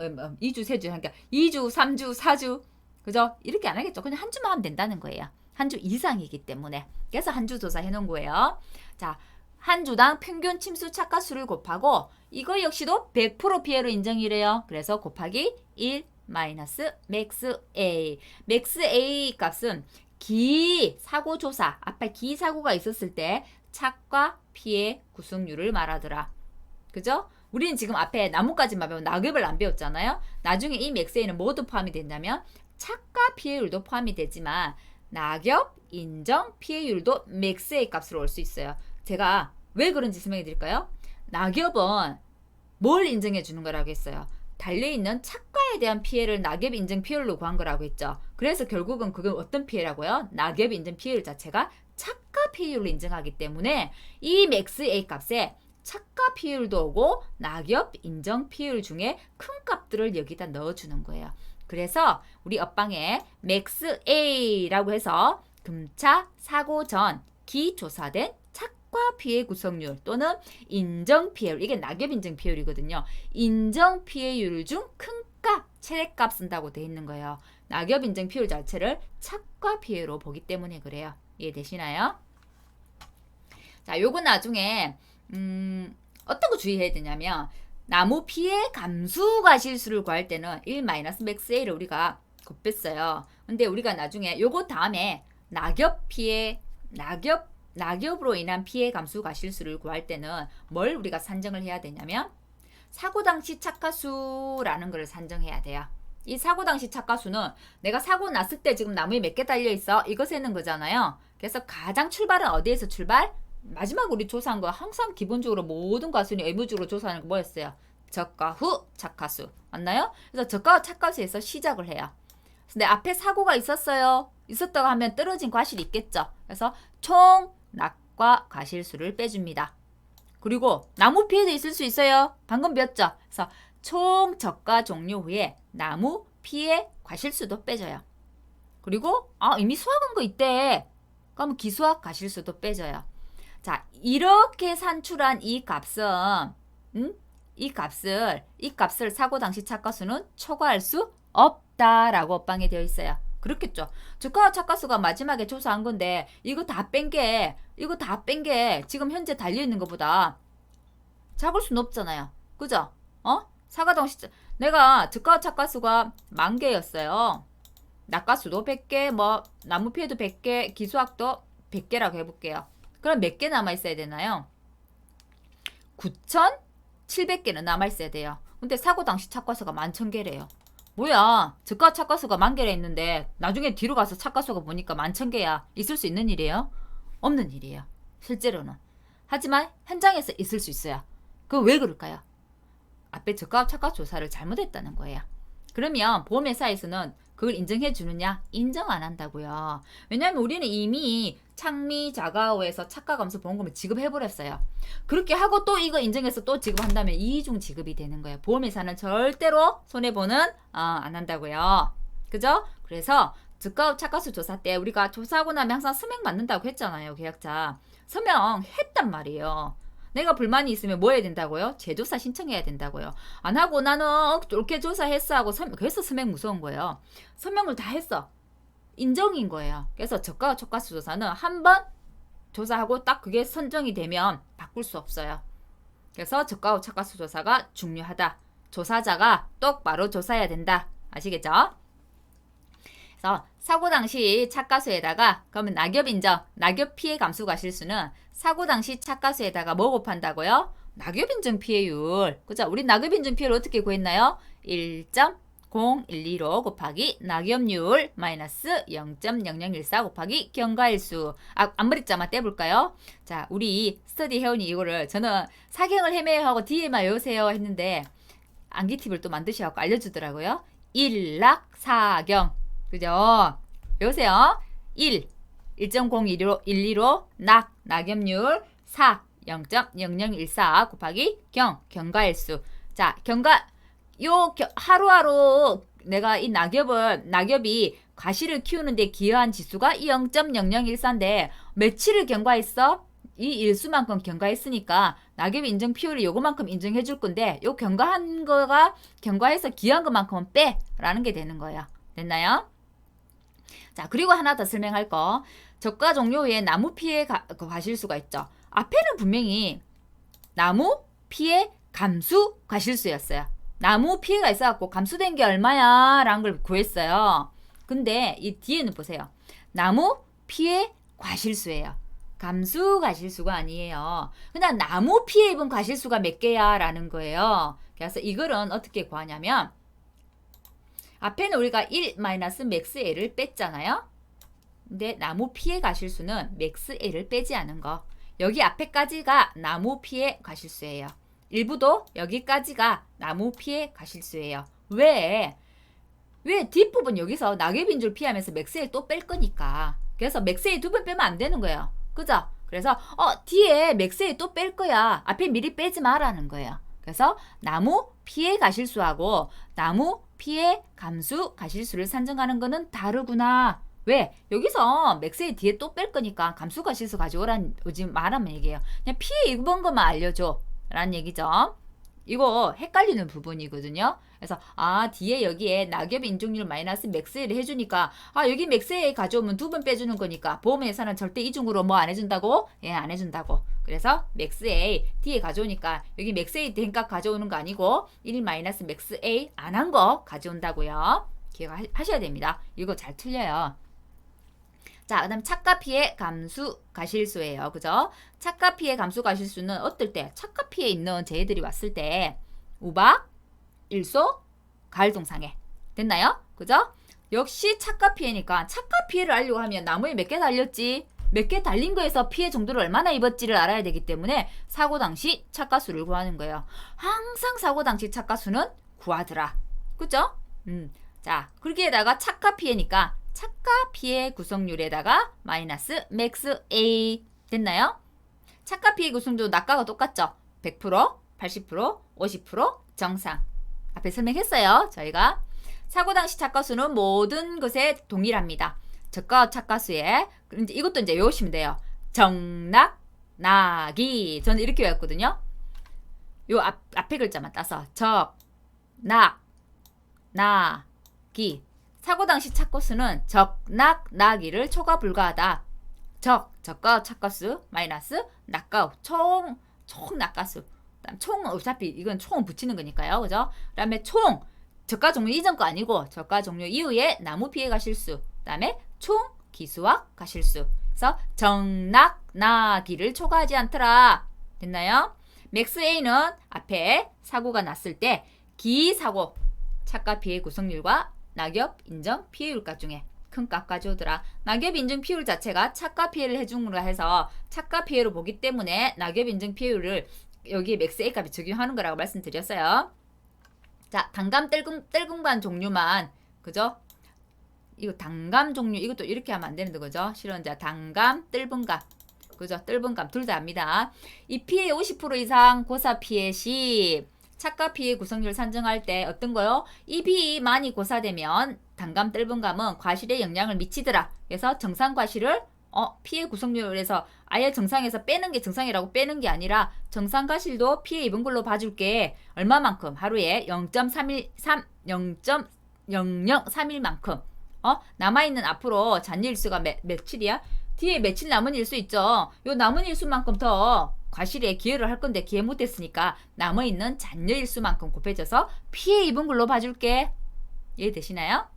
3주, 4주 그죠? 이렇게 안 하겠죠. 그냥 한 주만 하면 된다는 거예요. 한 주 이상이기 때문에. 그래서 한 주 조사해 놓은 거예요. 자, 한 주당 평균 침수 착가수를 곱하고 이거 역시도 100% 피해로 인정이래요. 그래서 곱하기 1 마이너스 맥스 A. 맥스 A 값은 사고 조사, 앞에 사고가 있었을 때 착과 피해 구성률을 말하더라. 그죠? 우리는 지금 앞에 나무까지만 배우면 낙엽을 안 배웠잖아요. 나중에 이 맥스 A는 모두 포함이 된다면 착과 피해율도 포함이 되지만 낙엽, 인정, 피해율도 맥스 A 값으로 올 수 있어요. 제가 왜 그런지 설명해 드릴까요? 낙엽은 뭘 인정해 주는 거라고 했어요? 달려있는 착과에 대한 피해를 낙엽 인증 피해율로 구한 거라고 했죠. 그래서 결국은 그게 어떤 피해라고요? 낙엽 인증 피해율 자체가 착과 피해율로 인정하기 때문에 이 맥스 A 값에 착과 피해율도 오고 낙엽 인정 피해율 중에 큰 값들을 여기다 넣어주는 거예요. 그래서 우리 업방에 맥스 A라고 해서 금차 사고 전 기조사된 착과 피해 구성률 또는 인정 피해율, 이게 낙엽 인정 피해율이거든요. 인정 피해율 중 큰 값, 최대값 쓴다고 돼 있는 거예요. 낙엽 인정 피해율 자체를 착과 피해로 보기 때문에 그래요. 이해되시나요? 자, 요거 나중에 어떤 거 주의해야 되냐면 나무 피해 감수 과실수를 구할 때는 1 마이너스 맥스 A를 우리가 곱했어요. 근데 우리가 나중에 요거 다음에 낙엽으로 인한 피해 감수 과실수를 구할 때는 뭘 우리가 산정을 해야 되냐면 사고 당시 착가수라는 걸 산정해야 돼요. 이 사고 당시 착가수는 내가 사고 났을 때 지금 나무에 몇 개 달려 있어? 이거 세는 거잖아요. 그래서 가장 출발은 어디에서 출발? 마지막 우리 조사한 거 항상 기본적으로 모든 과수는 의무적으로 조사하는 거 뭐였어요? 저가 후 착가수 맞나요? 그래서 저가 착가수에서 시작을 해요. 근데 앞에 사고가 있었다고 하면 떨어진 과실이 있겠죠. 그래서 총 낙과 과실수를 빼줍니다. 그리고 나무 피해도 있을 수 있어요. 방금 배웠죠? 그래서 총 저가 종료 후에 나무 피해 과실수도 빼줘요. 그리고 이미 수확한 거 있대. 그럼 기수확 과실수도 빼줘요. 자, 이렇게 산출한 이 값은 이 값을 사고 당시 착가수는 초과할 수 없다라고 업방에 되어 있어요. 그렇겠죠. 저가 착가수가 마지막에 조사한 건데 이거 다 뺀 게 지금 현재 달려 있는 것보다 작을 수는 없잖아요. 그죠? 사고 당시 내가 저가 착가수가 10,000개였어요. 낙가수도 100개, 나무 피해도 100개, 기수학도 100개라고 해볼게요. 그럼 몇 개 남아있어야 되나요? 9,700개는 남아있어야 돼요. 근데 사고 당시 착과수가 11,000개래요. 뭐야, 저가 차가수가 10,000개라 있는데 나중에 뒤로 가서 차가수가 보니까 11,000개야. 있을 수 있는 일이에요? 없는 일이에요. 실제로는. 하지만 현장에서 있을 수 있어요. 그거 왜 그럴까요? 앞에 저가 차가 조사를 잘못했다는 거예요. 그러면 보험회사에서는 그걸 인정해 주느냐? 인정 안 한다고요. 왜냐하면 우리는 이미 창미 자가오에서 차가감소 보험금을 지급해버렸어요. 그렇게 하고 또 이거 인정해서 또 지급한다면 이중 지급이 되는 거예요. 보험회사는 절대로 손해보는 안 한다고요. 그죠? 그래서 저가 차가수 조사 때 우리가 조사하고 나면 항상 서명 받는다고 했잖아요. 계약자. 서명했단 말이에요. 내가 불만이 있으면 뭐 해야 된다고요? 재조사 신청해야 된다고요. 안 하고 나는 이렇게 조사했어 하고 그래서 서명 무서운 거예요. 서명을 다 했어. 인정인 거예요. 그래서 저가 초가수 조사는 한 번 조사하고 딱 그게 선정이 되면 바꿀 수 없어요. 그래서 저가 초가수 조사가 중요하다. 조사자가 똑바로 조사해야 된다. 아시겠죠? 그래서 사고 당시 차가수에다가 그러면 낙엽 인정, 낙엽 피해 감수 가실수는 사고 당시 차가수에다가 뭐 곱한다고요? 낙엽 인정 피해율. 그죠? 우리 낙엽 인정 피해율 어떻게 구했나요? 1.012로 곱하기 낙엽률 마이너스 0.0014 곱하기 경과일수. 앞머리자만 떼볼까요? 자, 우리 스터디 회원이 이거를 저는 사경을 헤매요 하고 뒤에만 외우세요 했는데 암기 팁을 또 만드셔서 알려주더라고요. 일락사경. 그죠? 외우세요. 1.012로 낙엽률 4 0.0014 곱하기 경과일수. 자, 하루하루 내가 이 낙엽이 과실을 키우는데 기여한 지수가 0.0014인데 며칠을 경과했어? 이 일수만큼 경과했으니까 낙엽 인정 피율이 요거만큼 인정해 줄 건데 요 경과해서 기여한 것만큼은 빼라는 게 되는 거예요. 됐나요? 자, 그리고 하나 더 설명할 거. 저가 종료 후에 나무 피해 과실수가 있죠. 앞에는 분명히 나무 피해 감수 과실수였어요. 나무 피해가 있어갖고 감수된 게 얼마야? 라는 걸 구했어요. 근데 이 뒤에는 보세요. 나무 피해 과실수예요. 감수 과실수가 아니에요. 그냥 나무 피해 입은 과실수가 몇 개야? 라는 거예요. 그래서 이거는 어떻게 구하냐면 앞에는 우리가 1 마이너스 맥스 L을 뺐잖아요. 근데 나무 피해 과실수는 맥스 L을 빼지 않은 거. 여기 앞에까지가 나무 피해 과실수예요. 일부도 여기까지가 나무 피해 과실수예요. 왜 뒷부분 여기서 낙엽인 줄 피하면서 맥스 L 또 뺄 거니까. 그래서 맥스 L 2번 빼면 안 되는 거예요. 그죠? 그래서 뒤에 맥스 L 또 뺄 거야. 앞에 미리 빼지 마라는 거예요. 그래서 나무 피해 과실수하고 나무 피해 감수 과실수를 산정하는 거는 다르구나. 왜? 여기서 맥스의 뒤에 또 뺄 거니까 감수 과실수 가져오지 말라는 얘기예요. 그냥 피해 입은 것만 알려줘 라는 얘기죠. 이거 헷갈리는 부분이거든요. 그래서 뒤에 여기에 낙엽 인중률 마이너스 맥스를 해주니까 여기 맥스에 가져오면 2번 빼주는 거니까 보험회사는 절대 이중으로 뭐 안 해준다고? 예, 안 해준다고. 그래서 맥스A 뒤에 가져오니까 여기 맥스A 대값 가져오는 거 아니고 1 마이너스 맥스A 안 한 거 가져온다고요. 기억하셔야 됩니다. 이거 잘 틀려요. 자, 그 다음 착가 피해 감수 과실수예요. 그죠? 착가 피해 감수 과실수는 어떨 때? 착가 피해 있는 쟤들이 왔을 때 우박, 일소, 가을 동상해. 됐나요? 그죠? 역시 착가 피해니까 착가 피해를 알려고 하면 나무에 몇 개 달렸지? 몇 개 달린 거에서 피해 정도를 얼마나 입었지를 알아야 되기 때문에 사고 당시 착가수를 구하는 거예요. 항상 사고 당시 착가수는 구하더라. 그죠? 자, 거기에다가 착가 피해니까 착가 피해 구성률에다가 마이너스 맥스 A. 됐나요? 착가 피해 구성률도 낙가가 똑같죠? 100%, 80%, 50% 정상. 앞에 설명했어요. 저희가 사고 당시 착가수는 모든 것에 동일합니다. 저가 착가수에 이것도 이제 외우시면 돼요. 정낙, 낙이. 저는 이렇게 외웠거든요. 요 앞에 글자만 따서 적, 낙, 낙이. 사고 당시 착가수는 적, 낙, 낙이를 초과 불가하다. 저가 착가수 마이너스 낙가 총 낙가수. 총 어차피 이건 총 붙이는 거니까요. 그죠? 그다음에 총 저가 종료 이전 거 아니고 저가 종료 이후에 나무 피해 가실수. 그다음에 총 기수와 가실수. 그래서 정낙 나기를 초과하지 않더라. 됐나요? 맥스 A는 앞에 사고가 났을 때 기사고 착가 피해 구성률과 낙엽 인정 피해율값 중에 큰 값 가져오더라. 낙엽 인증 피해율 자체가 착가 피해를 해준다 해서 착가 피해로 보기 때문에 낙엽 인증 피해율을 여기 맥스 A 값이 적용하는 거라고 말씀드렸어요. 자, 단감 떫은감 종류만, 그죠? 이거 단감 종류, 이것도 이렇게 하면 안 되는데, 그죠? 실은 자, 단감, 떫은감, 그죠? 떫은감 둘 다 합니다. 이 피해 50% 이상 고사 피해 시 착가 피해 구성률 산정할 때 어떤 거요? 이 비 많이 고사되면 단감, 떫은감은 과실에 영향을 미치더라. 그래서 정상 과실을 피해 구성률에서 아예 정상에서 빼는 게 정상이라고 빼는 게 아니라 정상 과실도 피해 입은 걸로 봐줄게. 얼마만큼? 하루에 0.0031만큼. 남아있는 앞으로 잔여 일수가 며칠이야? 뒤에 며칠 남은 일수 있죠. 요 남은 일수만큼 더 과실에 기여를 할 건데 기여 못했으니까 남아있는 잔여 일수만큼 곱해져서 피해 입은 걸로 봐줄게. 이해되시나요?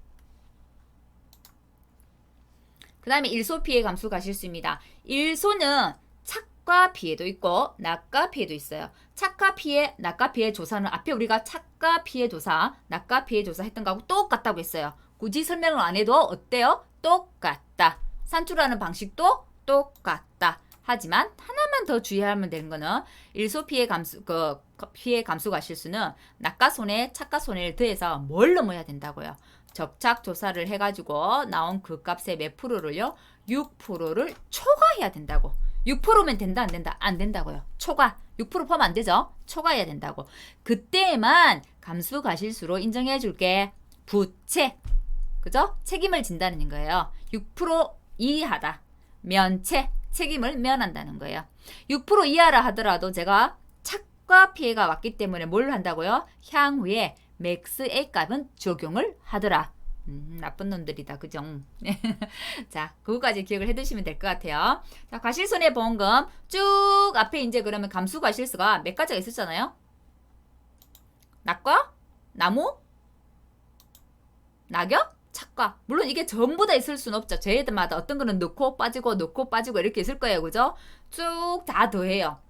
그 다음에 일소 피해 감수 가실수입니다. 일소는 착가 피해도 있고 낙가 피해도 있어요. 착가 피해, 낙가 피해 조사는 앞에 우리가 착가 피해 조사, 낙가 피해 조사 했던 거하고 똑같다고 했어요. 굳이 설명을 안 해도 어때요? 똑같다. 산출하는 방식도 똑같다. 하지만 하나만 더 주의하면 되는 거는 일소 피해 감수, 피해 감수 가실수는 낙가 손해, 착가 손해를 더해서 뭘 넘어야 된다고요? 적착 조사를 해가지고 나온 그 값의 몇 프로를요? 6%를 초과해야 된다고. 6%면 된다 안 된다? 안 된다고요. 초과. 6% 포함 안 되죠? 초과해야 된다고. 그때만 감수 가실수로 인정해 줄게. 부채. 그죠? 책임을 진다는 거예요. 6% 이하다. 면채. 책임을 면한다는 거예요. 6% 이하라 하더라도 제가 착과 피해가 왔기 때문에 뭘 한다고요? 향후에 맥스 A 값은 적용을 하더라. 나쁜 놈들이다. 그죠? 자, 그거까지 기억을 해두시면 될 것 같아요. 자, 과실손해보험금 쭉 앞에 이제 그러면 감수 과실수가 몇 가지가 있었잖아요. 낙과, 나무, 낙엽, 착과. 물론 이게 전부 다 있을 수는 없죠. 저희들마다 어떤 거는 넣고 빠지고 넣고 빠지고 이렇게 있을 거예요. 그죠? 쭉 다 더해요.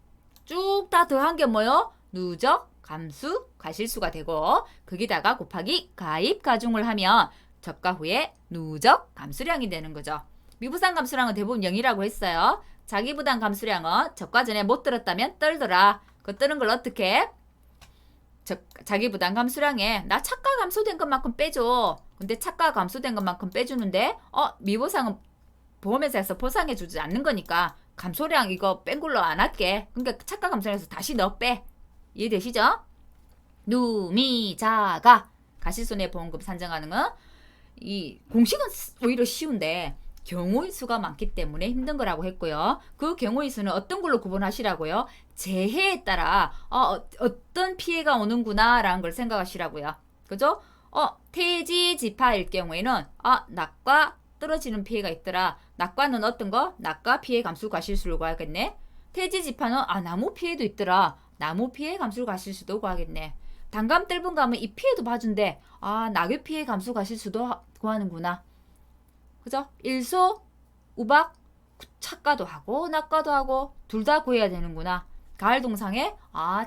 쭉 다 더한 게 뭐요? 누적, 감수, 과실수가 되고 거기다가 곱하기 가입 가중을 하면 적가 후에 누적 감수량이 되는 거죠. 미부상 감수량은 대부분 0이라고 했어요. 자기부담 감수량은 적가 전에 못 들었다면 떨더라. 그 뜨는 걸 어떻게? 자기부담 감수량에 나 착가 감소된 것만큼 빼줘. 근데 착가 감소된 것만큼 빼주는데 미보상은 보험회사에서 보상해주지 않는 거니까 감소량 이거 뺀 걸로 안 할게. 그러니까 착가 감소량에서 다시 너 빼. 이해되시죠? 누미자가 가실손해보험금 산정하는 건 이 공식은 오히려 쉬운데 경우의 수가 많기 때문에 힘든 거라고 했고요. 그 경우의 수는 어떤 걸로 구분하시라고요? 재해에 따라 어떤 피해가 오는구나 라는 걸 생각하시라고요. 그죠? 태지지파일 경우에는 낙과 떨어지는 피해가 있더라. 낙과는 어떤 거? 낙과 피해 감수 과실수를 구하겠네. 태지지파는 나무 피해도 있더라. 나무 피해 감수 과실수도 구하겠네. 단감 떫은감은 이 피해도 봐준대. 낙엽 피해 감수 과실수도 구하는구나. 그죠? 일소, 우박, 착가도 하고 낙가도 하고 둘 다 구해야 되는구나. 가을 동상에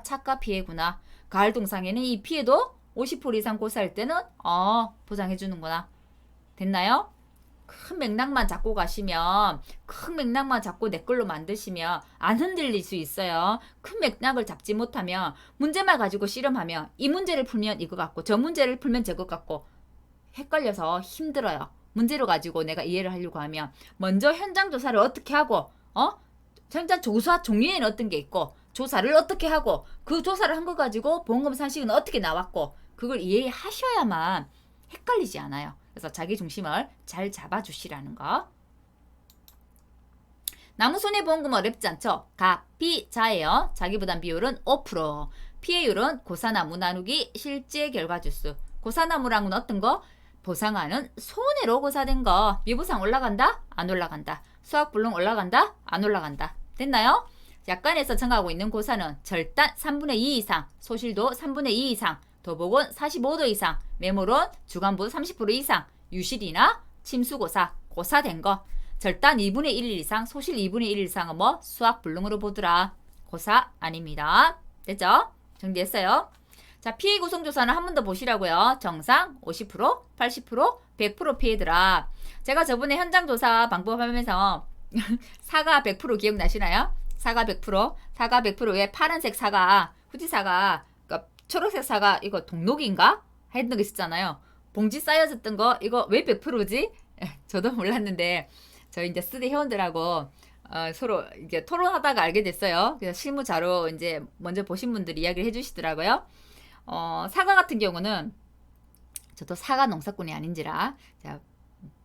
착가 피해구나. 가을 동상에는 이 피해도 50% 이상 고사할 때는 보장해 주는구나. 됐나요? 큰 맥락만 잡고 가시면 큰 맥락만 잡고 내 걸로 만드시면 안 흔들릴 수 있어요. 큰 맥락을 잡지 못하면 문제만 가지고 씨름하면 이 문제를 풀면 이거 같고 저 문제를 풀면 저거 같고 헷갈려서 힘들어요. 문제로 가지고 내가 이해를 하려고 하면 먼저 현장 조사를 어떻게 하고 현장 조사 종류에는 어떤 게 있고 조사를 어떻게 하고 그 조사를 한 거 가지고 보험금 산식은 어떻게 나왔고 그걸 이해하셔야만 헷갈리지 않아요. 그래서 자기 중심을 잘 잡아주시라는 거. 나무손해보험금 어렵지 않죠? 가피자예요. 자기부담 비율은 5%. 피해율은 고사나무 나누기 실제 결과주수. 고사나무랑은 어떤 거? 보상하는 손해로 고사된 거. 미보상 올라간다? 안 올라간다. 수학불능 올라간다? 안 올라간다. 됐나요? 약관에서 정하고 있는 고사는 절단 3분의 2 이상, 소실도 3분의 2 이상, 도복은 45도 이상, 메모론 주간부 30% 이상, 유실이나 침수고사, 고사된 거. 절단 2분의 1 이상, 소실 2분의 1 이상은 수학불능으로 보더라. 고사 아닙니다. 됐죠? 정리했어요? 자, 피해 구성조사는 한 번 더 보시라고요. 정상 50%, 80%, 100% 피해더라. 제가 저번에 현장조사 방법 하면서 사과 100% 기억나시나요? 사과 100%, 사과 100%에 파란색 사과, 후지 사과, 그러니까 초록색 사과 이거 동록인가? 했던 거 있었잖아요. 봉지 쌓여졌던 거 이거 왜 100%지? 저도 몰랐는데 저희 이제 스대 회원들하고 서로 이게 토론하다가 알게 됐어요. 그래서 실무 자료 이제 먼저 보신 분들이 이야기를 해주시더라고요. 사과 같은 경우는 저도 사과 농사꾼이 아닌지라 자,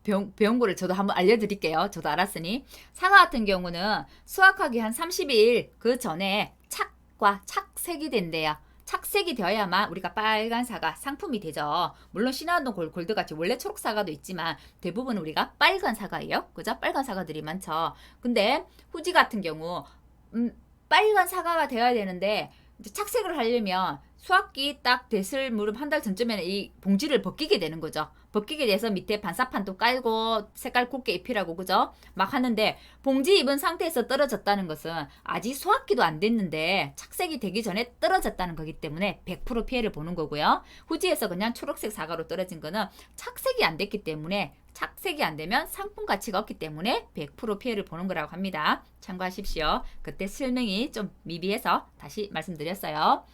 배운 거를 저도 한번 알려드릴게요. 저도 알았으니 사과 같은 경우는 수확하기 한 30일 그 전에 착색이 된대요. 착색이 되어야만 우리가 빨간 사과 상품이 되죠. 물론 신화운동 골드같이 원래 초록 사과도 있지만 대부분 우리가 빨간 사과예요. 그죠? 빨간 사과들이 많죠. 근데 후지 같은 경우 빨간 사과가 되어야 되는데 이제 착색을 하려면 수확기 딱 됐을 무렵 한 달 전쯤에는 이 봉지를 벗기게 되는 거죠. 벗기게 돼서 밑에 반사판도 깔고 색깔 곱게 입히라고 그죠? 막 하는데 봉지 입은 상태에서 떨어졌다는 것은 아직 수확기도 안 됐는데 착색이 되기 전에 떨어졌다는 거기 때문에 100% 피해를 보는 거고요. 후지에서 그냥 초록색 사과로 떨어진 거는 착색이 안 됐기 때문에 착색이 안 되면 상품 가치가 없기 때문에 100% 피해를 보는 거라고 합니다. 참고하십시오. 그때 설명이 좀 미비해서 다시 말씀드렸어요.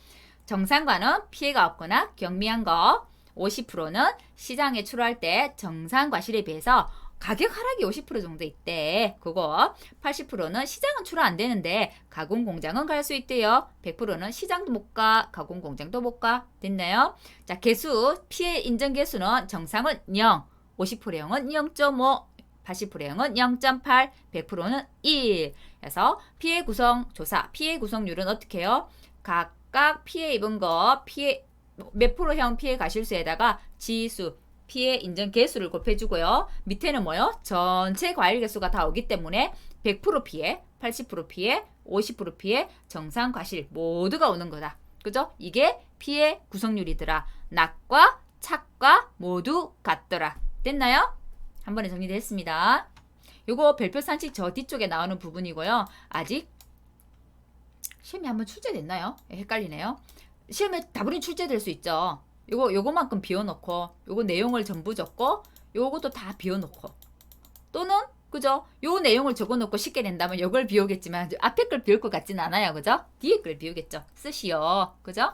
정상과는 피해가 없거나 경미한 거, 50%는 시장에 출하할 때 정상 과실에 비해서 가격 하락이 50% 정도 있대. 그거 80%는 시장은 출하 안 되는데 가공 공장은 갈 수 있대요. 100%는 시장도 못 가, 가공 공장도 못 가. 됐나요? 자, 개수, 피해 인정 개수는 정상은 0, 50%형은 0.5, 80%형은 0.8, 100%는 1. 그래서 피해 구성 조사, 피해 구성률은 어떻게 해요? 각각 피해 입은 거, 피해 몇 프로형 피해 가실수에다가 지수, 피해 인정 개수를 곱해주고요. 밑에는 뭐요? 전체 과일 개수가 다 오기 때문에 100% 피해, 80% 피해, 50% 피해, 정상 과실 모두가 오는 거다. 그죠? 이게 피해 구성률이더라. 낙과 착과 모두 같더라. 됐나요? 한 번에 정리됐습니다. 요거 별표 산식 저 뒤쪽에 나오는 부분이고요. 아직 시험에 한번 출제됐나요? 헷갈리네요. 시험에 다분히 출제될 수 있죠. 요거만큼 비워놓고 요거 내용을 전부 적고 요것도 다 비워놓고 또는 그죠? 요 내용을 적어놓고 쉽게 낸다면 요걸 비우겠지만 앞에 걸 비울 것 같지는 않아요. 그죠? 뒤에 걸 비우겠죠. 쓰시오. 그죠?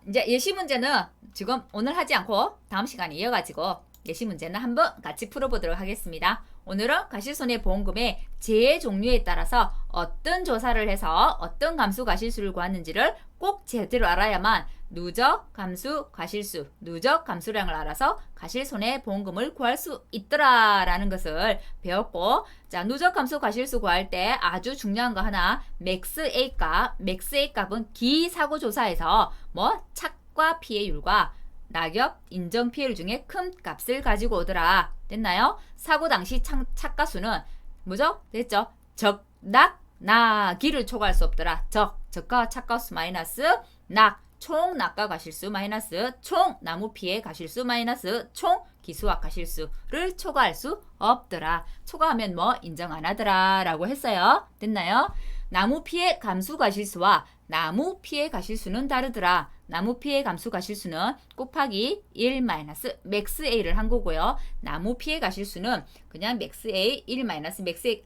이제 예시 문제는 지금 오늘 하지 않고 다음 시간에 이어가지고 예시 문제는 한번 같이 풀어보도록 하겠습니다. 오늘은 가실손해보험금의 재해 종류에 따라서 어떤 조사를 해서 어떤 감수 가실수를 구하는지를 꼭 제대로 알아야만 누적 감수 가실수, 누적 감수량을 알아서 가실손해보험금을 구할 수 있더라라는 것을 배웠고, 자, 누적 감수 가실수 구할 때 아주 중요한 거 하나, 맥스 A값, 맥스 A값은 기사고 조사에서 뭐 착과 피해율과 낙엽, 인정 피해율 중에 큰 값을 가지고 오더라. 됐나요? 사고 당시 착가수는 뭐죠? 됐죠? 적, 낙, 나기를 초과할 수 없더라. 적과 착가수 마이너스 낙, 총 낙가 가실수 마이너스 총 나무 피해 가실수 마이너스 총 기수와 가실수를 초과할 수 없더라. 초과하면 뭐 인정 안 하더라 라고 했어요. 됐나요? 나무 피해 감수 가실수와 나무 피해 가실수는 다르더라. 나무 피해 감수 가실수는 곱하기 1 마이너스 맥스 A를 한 거고요. 나무 피해 가실수는 그냥 맥스 A 1 마이너스 맥스 A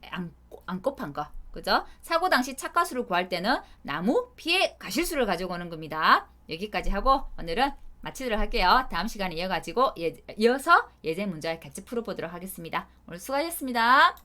안 곱한 거. 그죠? 사고 당시 착가수를 구할 때는 나무 피해 가실수를 가지고 오는 겁니다. 여기까지 하고 오늘은 마치도록 할게요. 다음 시간에 이어서 예제 문제를 같이 풀어보도록 하겠습니다. 오늘 수고하셨습니다.